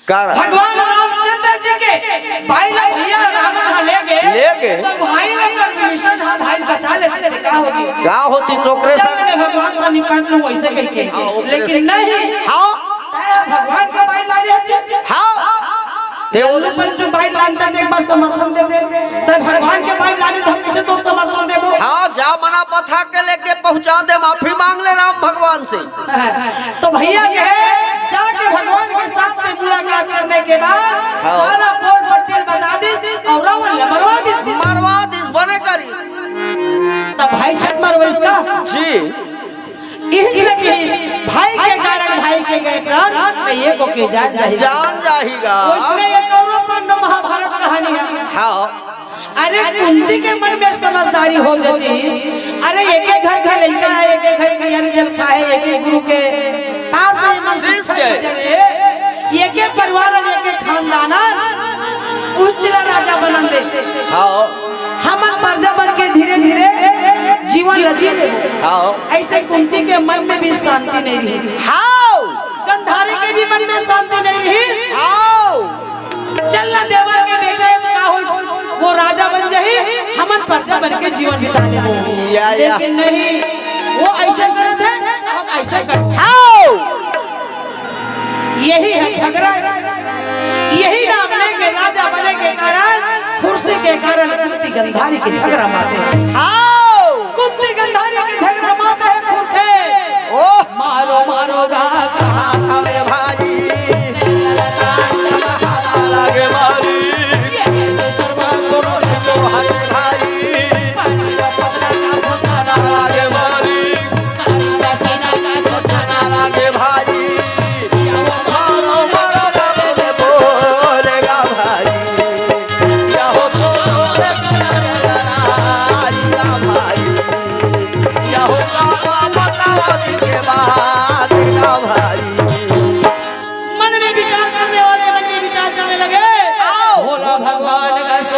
S1: कर
S2: भगवान रामचंद्र जी के भाई लोग भैया रावण ले गए तो भाई अगर विभीषण हाँ भाई बचा लेते क्या होती
S1: क्या होती चोकरे
S2: से भगवान से निपट लो वैसे कह के लेकिन नहीं
S1: हाँ
S2: भगवान का भाई लाने
S1: हाँ
S2: देवों पर जो भाई लानता एक बार समर्थन दे दे तो भगवान के भाई लाने तो हम किसे तो समर्थन देबो
S1: हाँ जा मना पथा के लेके पहुंचा दे माफी मांग ले राम भगवान से
S2: तो भैया कहे जाके भगवान के साथ में मुलाकात करने के बाद सारा बोल पट्टी बता दिस और रावण मरवा दिस
S1: बने करी
S2: तब भाई छठ मरवा इसका
S1: जी
S2: भाई के कारण भाई के गए प्राण ये को के जान
S1: जाहीगा
S2: उसने एक और पांडव महाभारत कहानी है
S1: हाँ
S2: अरे कुंती के मन में समझदारी हो जाती अरे एक एक घर का लड़का है एक एक घर का यानी जल खा है एक एक गुरु के पास से एक एक परिवार एक एक खानदान उच्च राजा बनन दे
S1: हाँ
S2: हमन प्रजा बन के धीरे धीरे जीवन जी ले ऐसे कुंती के मन में भी शांति नहीं रही गंधारी के भी मन में शांति नहीं रही चलना देवर के बेटे का हो वो राजा बन जाही हमन प्रजा बन के जीवन बिता ले लेकिन नहीं वो ऐसे करे थे हम ऐसे कर यही है झगड़ा यही नाम के राजा बने के कारण कुर्सी के कारण कुंती गंधारी के झगड़ा मारते कुंती गंधारी के झगड़ा मारते हैं खुरखे मारो मारो
S1: भाई लागे मारी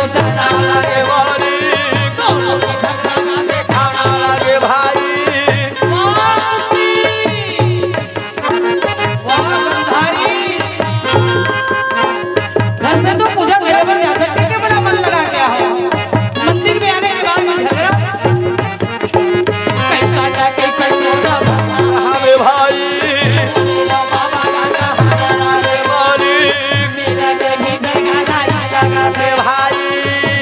S2: बेचाना
S1: लागे वाली
S2: दोनों की झगड़ा ना
S1: खाना लागे भाई
S2: वाह गंधारी घर से तो पूजा मेरे पर जाते थे कि बड़ा मन लगा क्या है मंदिर में आने के बाद में झगड़ा कैसा था कैसा सोना
S1: हमें भाई
S2: बाबा गाना हारा रे
S1: वाली
S2: मेला के भीतर गाना लगा
S1: के भाई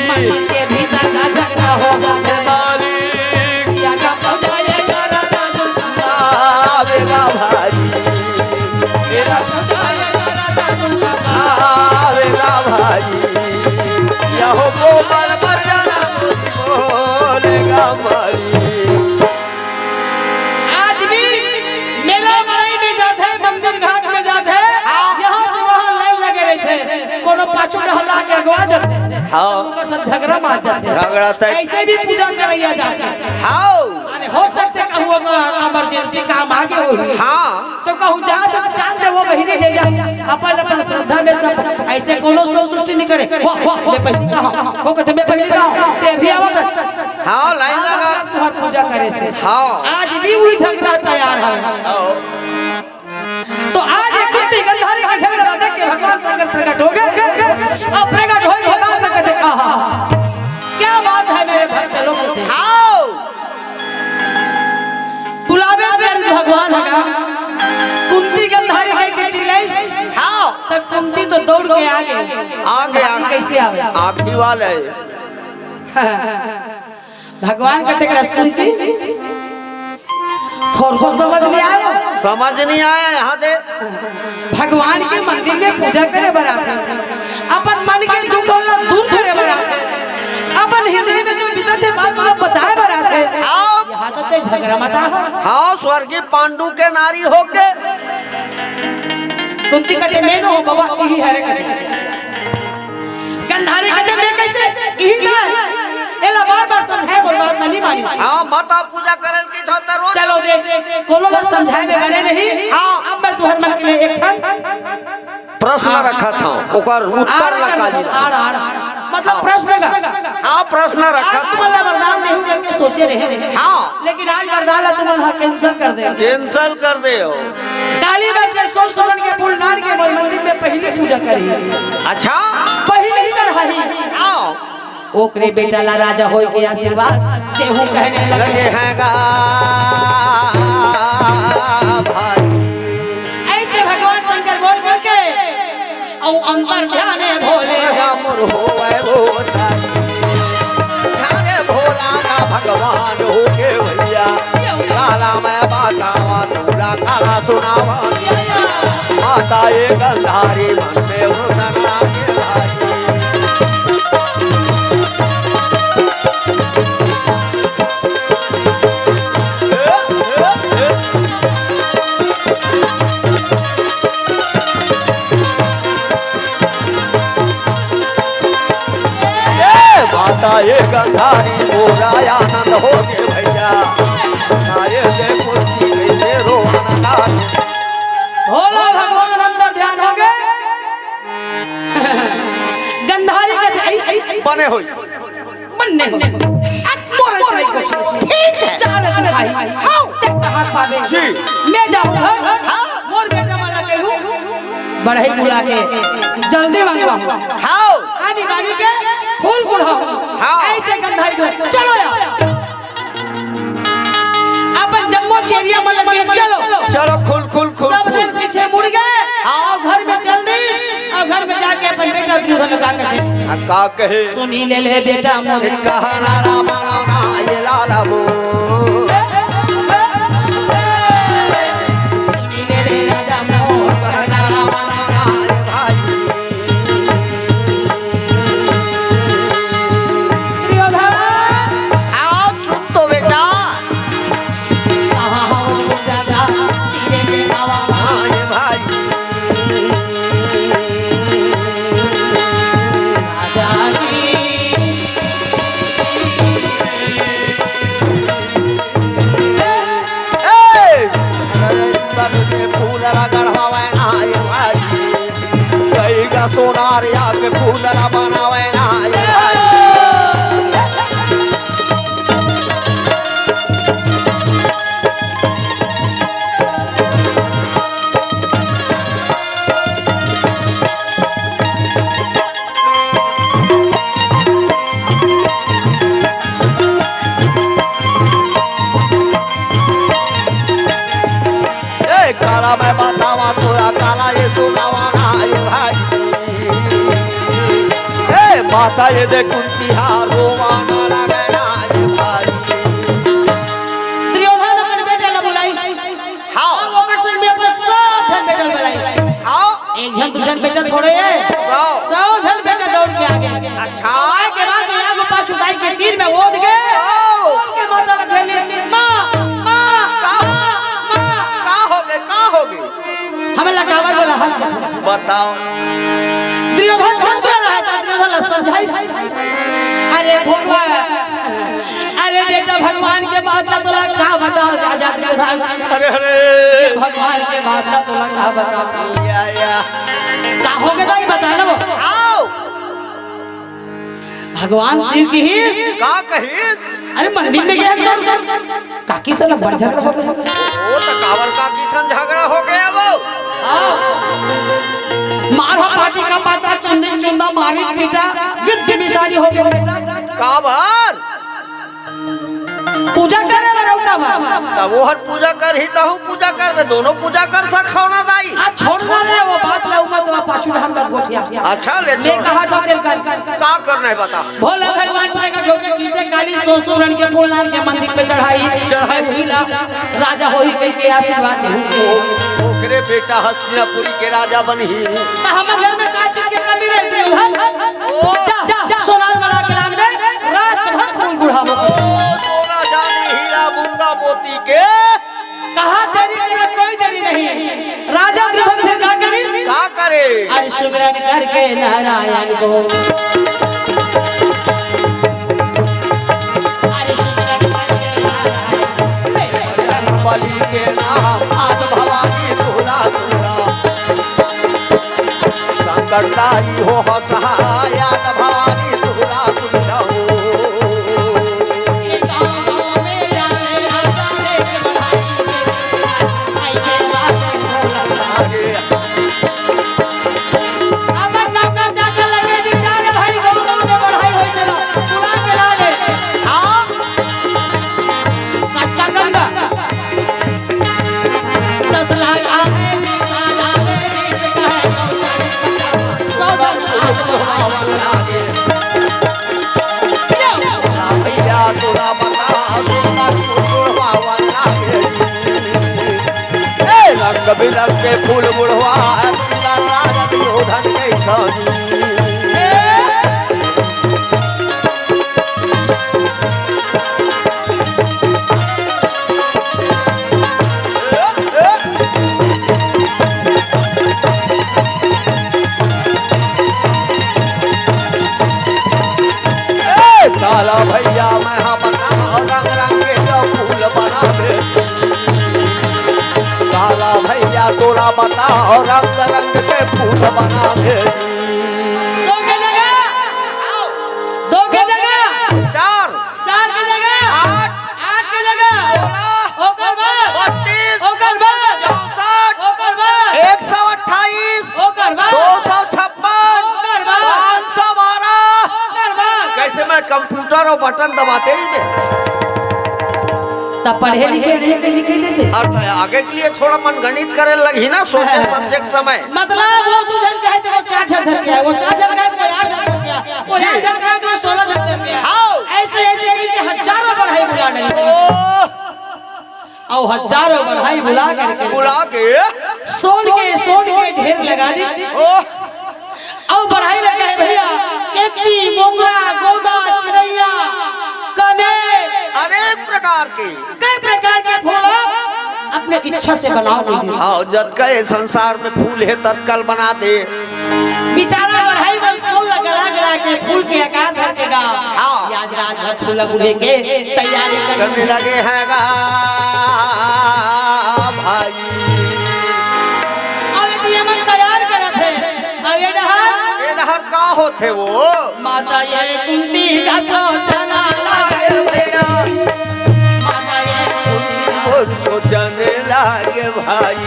S2: मंदिर के भीतर का झगड़ा हो जाता है
S1: वाली
S2: या का पूजा ये करा ना
S1: आवेगा भाई मेरा
S2: पूजा ये करा ना
S1: आवेगा भाई यहो गोबर बजाना बोलेगा भाई
S2: आज भी मेला मड़ई में जाते हैं मंदिर घाट में जाते हैं यहाँ से वहाँ लाइन लगे रहते हैं कोनो पाछू डहला के अगवा जाते हैं
S1: हाँ
S2: उनके साथ झगड़ा मार जाते हैं
S1: झगड़ा तय
S2: ऐसे भी पूजा करैया जाते हैं
S1: हाँ
S2: अरे हो सकते कहूँ इमरजेंसी काम आगे हो
S1: हाँ
S2: तो कहूँ जा तक चांद दे वो बहिनी ले जा अपन अपन श्रद्धा में सब ऐसे कोनो संतुष्टि नहीं करे वाह वाह मैं पहली कहा वो कहते मैं पहली कहा ते भी आवत
S1: हाँ लाइन लगा
S2: तुम्हार पूजा करे से
S1: हाँ
S2: आज भी वही झगड़ा तैयार है तो आज एक कुत्ती गंधारी का झगड़ा देख के भगवान शंकर प्रकट हो गए और प्रकट होए के बाद में कहते आहा क्या बात है मेरे भक्त लोग कहते
S1: हाँ
S2: बुलावे कर भगवान हगा कुंती गंधारी है के चिल्लाइस
S1: हाँ
S2: तक कुंती तो दौड़ के आगे
S1: आगे
S2: कैसे आवे
S1: आखी वाले
S2: भगवान कहते कुंती थोड़ को समझ नहीं आया
S1: समझ नहीं आया यहाँ दे
S2: भगवान के मंदिर में पूजा करे बराते अपन मन के दुख होला दूर करे बराते अपन हृदय में जो बीतते बात वाला बताए बराते
S1: हाँ
S2: यहाँ तो झगड़ा मता है
S1: हाँ स्वर्गीय पांडु के नारी होके
S2: कुंती कहते मैं न हो बाबा यही हरे कहते गंधारी कहते मैं कैसे यही ना एला बार समझाए बोल बात नहीं मानी
S1: हाँ माता पूजा करल की तो रोज
S2: चलो देख कोनो लोग समझाए में बने नहीं
S1: हाँ।
S2: अब मैं तुम्हारे मन के लिए एक ठन
S1: प्रश्न रखा था ओकर उत्तर लगा दी
S2: मतलब प्रश्न का
S1: हाँ प्रश्न रखा
S2: आज
S1: था
S2: तुम्हारा वरदान नहीं करके सोचे रहे
S1: हाँ
S2: लेकिन आज वरदान ला तुम्हारा कैंसिल कर दे
S1: कैंसल कर दे हो
S2: काली बार से सोच समझ के फूल नार के मंदिर में पहले पूजा करी
S1: अच्छा
S2: पहले ही चढ़ाई
S1: हाँ
S2: ओकरे बेटा ला राजा होय के आशीर्वाद तेहू कहने
S1: लगे
S2: लगे
S1: हैं गा भाई
S2: ऐसे भगवान शंकर बोल करके और अंतर ध्याने भोले
S1: मुर होवे वो ध्याने भोला का भगवान हो के भैया काला मैं बतावा तूला काला सुनावा माता ये गंधारी मन में उड़ना के भाई माता ये गंधारी मोरा आनंद हो गए भैया ये देखो कैसे रोना
S2: भोला भगवान अंदर ध्यान हो गए गंधारी के
S1: बने हो
S2: बनने मोरे चले कुछ ठीक है चार भाई हां ते कहां पावे
S1: जी
S2: मैं जाऊं हां मोर बेटा वाला कहूं बढ़ई बुला के जल्दी मांगवा
S1: हां
S2: आनी मांगी के फूल बुढ़ाओ
S1: हाँ।
S2: ऐसे गंधारी को चलो यार अपन जम्मू चेरिया में लगे चलो
S1: चलो खुल खुल खुल
S2: सब जन पीछे मुड़ गए
S1: हाँ।
S2: और घर में चल दी और घर में जाके अपन बेटा दुर्योधन लगा के
S1: का कहे
S2: तू नी ले ले बेटा मोरे
S1: कहना राम ना ये लाला बो
S2: तू नी ले ले राजा मोर
S1: कहना राम ना ये भाई
S2: दुर्योधन
S1: आप सुन तो बेटा
S2: कहां हो दादा तेरे में बाबा
S1: हाँ ये भाई सोनार या के फूल बनावे ना माता ये दे कुंती रोवाना लगे ना ये भाई।
S2: दुर्योधन अपन बेटा ला बुलाई
S1: हाँ
S2: और ओकर संग में अपन सब जन बेटा बुलाई।
S1: हाँ
S2: एक जन दू जन बेटा थोड़े है 100 जन बेटा दौड़ के आगे।
S1: अच्छा
S2: आए के बाद में आगो पाछू दाई के तीर में ओद गए ओद के माता लगने मां मां
S1: का हो गए
S2: हमें लगावर बोला हल
S1: बताओ।
S2: दुर्योधन चंद्र रहा था दुर्योधन समझाई अरे भगवान अरे बेटा भगवान के बात ना तोला का बताओ राजा दुर्योधन।
S1: अरे अरे
S2: भगवान के बात ना तोला का बताओ
S1: या
S2: का हो गया दाई बता लो।
S1: आओ
S2: भगवान शिव की ही
S1: का कही
S2: अरे मंदिर में गया अंदर काकी से लग बढ़ झगड़ा हो गया।
S1: वो तो कावर का किसन झगड़ा हो गया वो।
S2: मारा पाटी का पाटा चंदन चंदा मारी पीटा गिद्ध मिसारी हो गया बेटा।
S1: कावर
S2: पूजा करे वाला कावर
S1: तब वो हर पूजा कर ही तो पूजा कर में दोनों पूजा कर सको ना दाई।
S2: आज छोड़ना रे वो बात ला उमा तो पाछू ढाल मत गोठिया।
S1: अच्छा ले
S2: मैं कहा था तेल कर
S1: का करना है बता।
S2: भोले भगवान का ठोके किसे काली सोसुरन के फूल लाल के मंदिर पे चढ़ाई हुईला राजा होई कह के आशीर्वाद दे
S1: ओकरे बेटा हस्तिनापुरी के राजा बनी।
S2: तो हमर घर में का चीज के कमी रह दुर्योधन जा सोनार वाला के लान में रात भर फूल गुढ़ावो।
S1: सोना चांदी हीरा मूंगा मोती के
S2: कहा देरी करे कोई देरी नहीं। राजा दुर्योधन फिर का करिस
S1: का करे
S2: अरे सुमिरन करके नारायण को अरे सुमिरन करके नारायण
S1: बलि के नाम आद भवानी तोला तोला संकटदाई हो सहाय आद भवानी तोला तोला हो। रंग बिरंग के फूल बुढ़वा राजा दुर्योधन के धनी। काला भैया मैं हम रंग रंग के जो फूल बना दे। काला भैया तोरा बता और रंग रंग के फूल बना दे।
S2: दो के जगह
S1: चार
S2: की जगह आठ की जगह
S1: 16
S2: ओकर बाद
S1: 32
S2: ओकर बाद
S1: 64
S2: ओकर बाद
S1: 128
S2: ओकर बाद
S1: 256
S2: ओकर बाद
S1: 512।
S2: ओकर बाद
S1: कैसे मैं कंप्यूटर और बटन दबाते रही में
S2: तब पढ़े लिखे नहीं के लिखे देते
S1: और आगे के लिए थोड़ा मन गणित करे लगी ना सोचे सब्जेक्ट समय।
S2: मतलब वो तू जन कहे तो वो 4 जन धर के है वो 4 जन कहे तो 8 जन धर के है वो 8 जन कहे तो 16 जन धर के है। ऐसे ऐसे करके हजारों बढ़ाई बुला डाली और हजारों बढ़ाई बुला के सोन के ढेर लगा दी और बढ़ाई लगे है भैया केती मोंगरा गोदा चिड़ैया कने
S1: अनेक प्रकार के
S2: कई प्रकार के फूल अपने इच्छा से बनाओ दीदी।
S1: हाँ जब कहे संसार में फूल है तत्काल बना दे।
S2: बेचारा बढ़ाई बल सोल गला के फूल के आकार धर के गा आज रात भर फूल गुड़े के तैयारी
S1: करने लगे हैं गा भाई।
S2: अब ये मन तैयार करे थे अब ये
S1: डहर का होते वो
S2: माता ये कुंती का सोचना
S1: लागे भैया
S2: माता ये
S1: वो सोचने लागे भाई।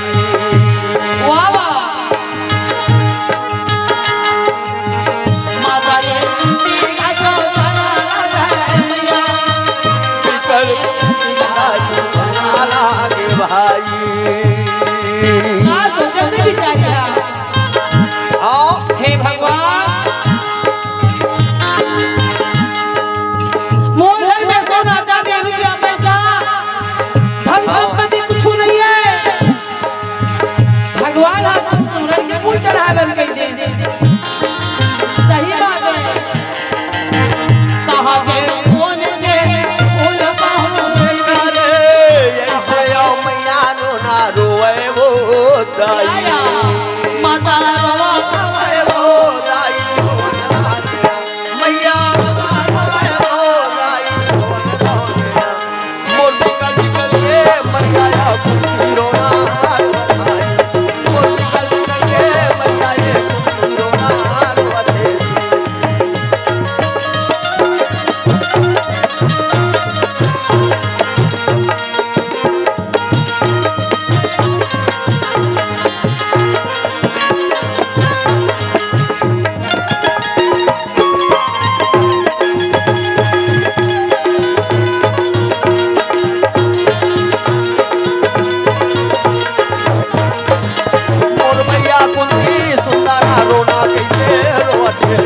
S2: वाह वाह माता ये कुंती का सोचना
S1: लागे भाई।
S2: हाँ सोचा से बिचारी
S1: हाँ
S2: हे भगवान फूल चढ़ावे कैसे सही बात है कहा के सोने के फूल
S1: ऐसे मैया रोना रोए वो दाई
S2: माता
S1: वो दाई मैया रोए वो दाई मोर निकल निकल के मैया या कुछ रोना मोर निकल निकल के मैया ये कुछ रोना रोते मोर मैया कुंती सुंदरा रोना कैसे रोते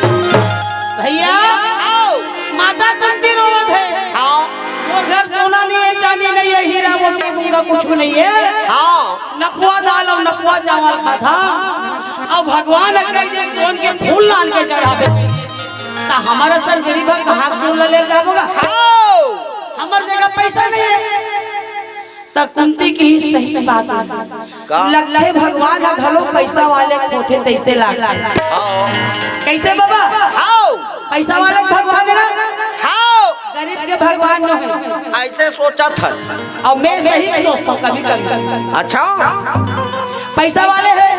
S2: भैया माता कुंती रोवत है और घर सोना नहीं है चांदी नहीं है हीरा मोती दूंगा कुछ भी नहीं है नपुआ दाल और नपुआ चावल का था अब भगवान कह दे सोन के फूल लान के चढ़ावे ता हमारा सर गरीब कहाँ फूल ले जाओगा हमार जगह पैसा नहीं है ता कुंती की ही सही बात है लगता है भगवान घलो पैसा वाले खोते तैसे लाग कैसे बाबा पैसा वाले भगवान है ना गरीब के भगवान न है
S1: ऐसे सोचा था
S2: और मैं सही सोचता हूँ कभी कभी
S1: अच्छा
S2: पैसा वाले है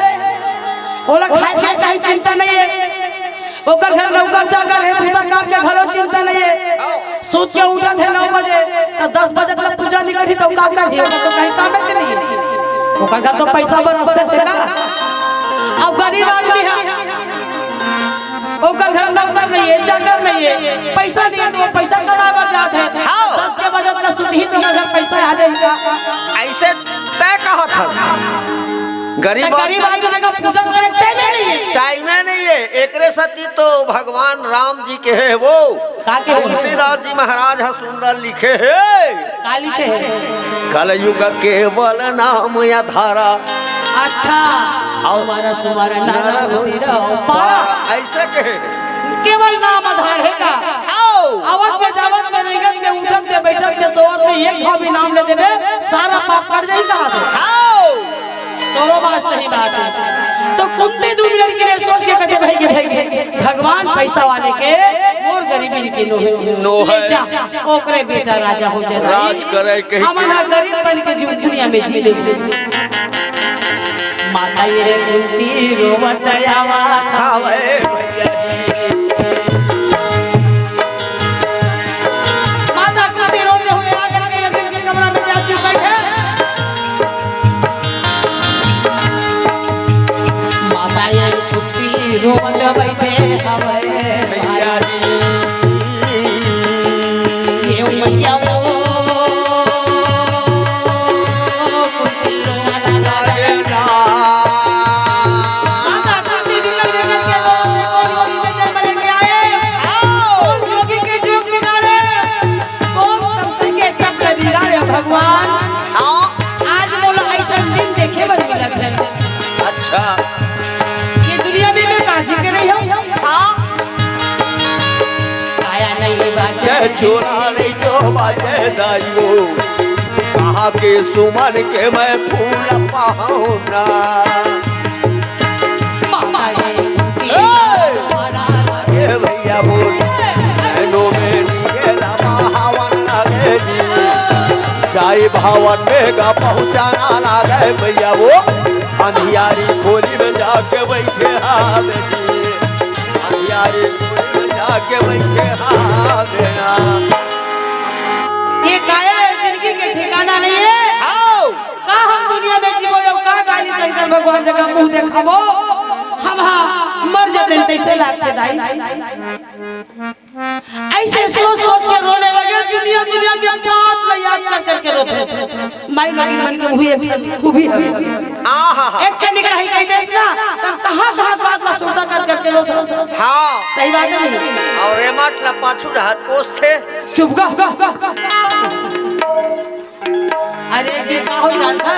S2: ओला खाए खाए कहीं चिंता नहीं है ओकर घर नौकर चाकर है पूरा काम के घरो चिंता नहीं है सूत के उठा थे 9 बजे तो 10 बजे तक पूजा नहीं करी तो का कर है तो कहीं काम में चली है ओकर घर तो पैसा बरसते से का अब गरीब आदमी है ओकर घर नौकर नहीं है चाकर नहीं है पैसा नहीं है तो वो पैसा कमावर जात है 10 के बजे तक सुधी तो घर पैसा आ जाएगा
S1: ऐसे तय कहा था गरीब
S2: आदमी जगह पूजा करे
S1: टाइम नहीं है एकरे सती तो भगवान राम जी के है वो तुलसीदास जी महाराज है सुंदर लिखे है
S2: काली के है
S1: कलयुग केवल नाम या धारा
S2: अच्छा हमारा सुमारा नारा तेरा
S1: ऐसे कहे
S2: केवल नाम आधार है का आवत में जावत में रंगत में उठत में बैठक में सोवत में एक भी नाम ले देबे सारा पाप कट जाएगा दोनों बात सही बात है तो कुंती दूध लड़की ने सोच के कहते भाई भगवान पैसा वाले के और गरीबी के नो है ओकरे बेटा राजा हो जाए
S1: राज करे के
S2: हमारा गरीब बन के जीवन दुनिया में जी ले माता ये कुंती रोवत आवा
S1: खावे भैया
S2: माता कुंती रोते हुए आकर के यज्ञ के कमरा में जा चुकी है रोवत बैठे हवे भैया जी ये मैया वो कुंती रोवत लागे ना माता कुंती निकल के योगी में जन्म लेके आए योगी के जोग बिगाड़े सोम तप के तप बिगाड़े भगवान आज बोला ऐसा दिन देखे बन मिलत है
S1: अच्छा
S2: दुनिया में मैं काजी के रही हूँ आया नहीं बाजे
S1: छोरा नहीं तो बाजे दाइयो कहाँ के सुमन के मैं फूल पाऊना ये भैया बोल चाय भावन में गा पहुँचाना लागे भैया वो अंधियारी खोली में जाके बैठे अंधियारी खोली में जाके बैठे
S2: ये काया है जिंदगी के ठिकाना नहीं है का हम दुनिया में जीवो का गाली शंकर भगवान जगह मुंह देखाबो हम मर जाते तैसे लागते दाई ऐसे सोच सोच के रोने लगे दुनिया दुनिया के बात में याद कर करके रोते माई लगी मन के हुई एक खूबी है एक कनी कहीं कहीं देख ना तब कहां बात में सुनता कर करके रोते
S1: हां
S2: सही बात है नहीं
S1: और रे माटला पाछू हाथ पोस थे
S2: चुप गा अरे ये का हो जानता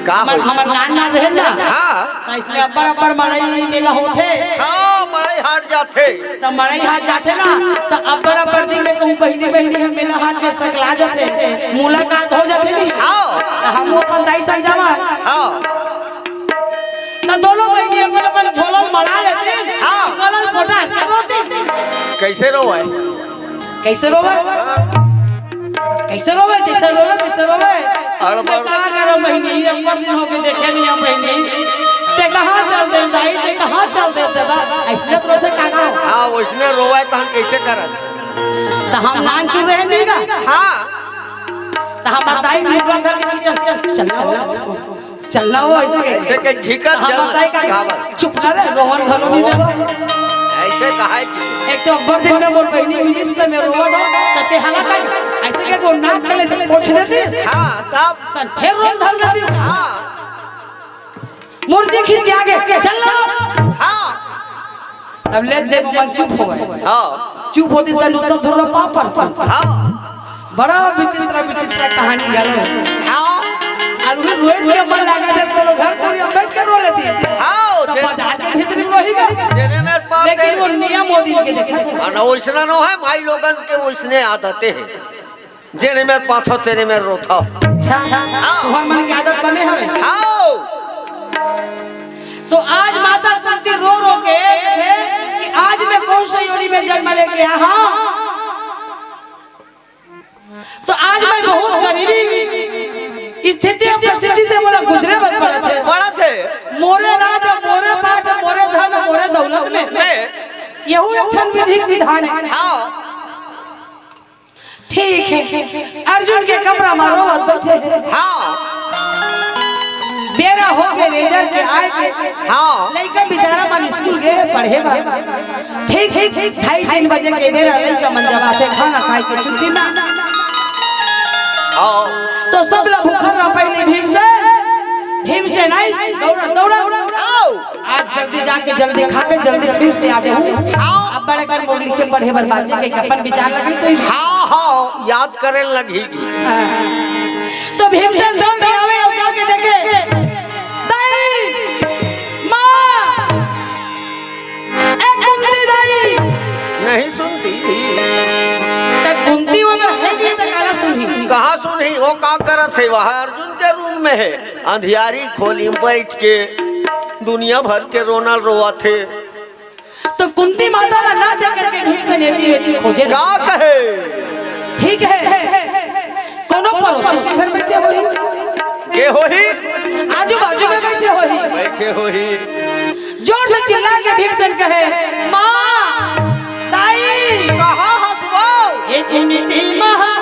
S1: का होई?
S2: हमर नाना रहे ना
S1: हाँ
S2: इसलिए अब्बर अब्बर मड़ई मेला होते
S1: हाँ मड़ई हाट जाते
S2: तो मड़ई हाथ जाते ना तो अब्बर अब्बर दिन में कहूँ बहिनी बहिनी हम मेला हाट में सकला जाते मुलाकात हो जाते नहीं
S1: हाँ
S2: तो हम अपन दाई संग जावा
S1: हाँ
S2: तो दोनों बहिनी अपन अपन झोलन मना लेते
S1: हाँ।
S2: गलन पोटा रोते
S1: कैसे रोए?
S2: कैसे रोवे कैसे रोवे जैसे रोवे तैसे रोवे
S1: अरे
S2: मैं का करो बहिनी अब्बर दिन हो के देखे नहीं हम बहिनी ते कहां चल दे दाई ते कहां चल दे दादा ऐसने रोते का गाओ
S1: हाँ वैसने रोए तो हम कैसे करत?
S2: तो हम नान चुप रहे नहीं का
S1: हाँ
S2: तो हम दाई मुकरा धर के चल चलना हो ऐसे
S1: ऐसे के झिकत
S2: हम
S1: चल
S2: दाई का चुप ना रे रोहन भलो नहीं दे
S1: ऐसे कहा है कि
S2: एक तो अब्बर दिन में बोल बहिनी मिनिस्टर में रोवा दो तते हला कर ऐसे के वो नाक के ले पोछ देती
S1: हाँ तब
S2: तन फिर रोन धर लेती
S1: हाँ
S2: मुर्जी खींच के आगे चल लो
S1: हाँ
S2: अब ले दे मन चुप हो गए
S1: हाँ
S2: चुप होती तन तो धुर पापर
S1: हाँ
S2: बड़ा विचित्र कहानी गलो
S1: हाँ
S2: और रोज के मन लगा दे तो लोग घर कोई बैठ के रो लेती है
S1: हाँ
S2: तो बाजार के भीतर में रही गई
S1: तेरे में पाप
S2: लेकिन वो नियम मोदी के देखा
S1: ना वैसना न है माई लोगन के वैसने आदतें हैं जेने में पाथो तेरे में रोथो
S2: अच्छा तुम्हार मन की आदत बने हवे
S1: हाँ
S2: तो आज माता कुंती रो रो के थे कि आज मैं कौन सी योनि में जन्म लेके आया हाँ तो आज मैं बहुत गरीबी स्थिति परिस्थिति से मोला गुजरे
S1: बड़ा थे
S2: मोरे राज मोरे पाठ मोरे धन मोरे दौलत में यहू एक ठन विधि विधान है
S1: हाँ
S2: ठीक है अर्जुन के कमरा मारो मत बैठे
S1: हाँ
S2: बेरा हो गए रेजर के आए के
S1: हाँ
S2: लइका बेचारा मन स्कूल गए पढ़े बा ठीक 2:30 बजे के बेरा लइका मन जबाते खाना खाए के छुट्टी में
S1: हाँ
S2: तो सब लोग भूखल रह पहले भीम से नहीं दौड़ा आज जल्दी जाके जल्दी खा के जल्दी फिर से आ जाऊं अब बड़े कर मोर लिखे पढ़े बर्बादी के अपन विचार लगी सही
S1: हाँ हाँ याद करे लगी
S2: तो भीम से दौड़ के आवे और जाके देखे दाई मां एक कुंती दाई
S1: नहीं सुनती
S2: तक कुंती अगर है नहीं तो काला सुनी
S1: कहाँ सुनी वो का करत है वह अर्जुन के रूम में है अंधियारी खोली में बैठ के दुनिया भर के रोना रोआ थे
S2: तो कुंती माता ना देख करके भीम से नेती खोजे
S1: का कहे
S2: ठीक है कोनो पड़ोसी के घर बैठे होई
S1: के होही
S2: आजू बाजू में बैठे होई जोर से चिल्ला के भीम से कहे माँ दाई
S1: कहाँ हंसवाओ
S2: एक नीति महा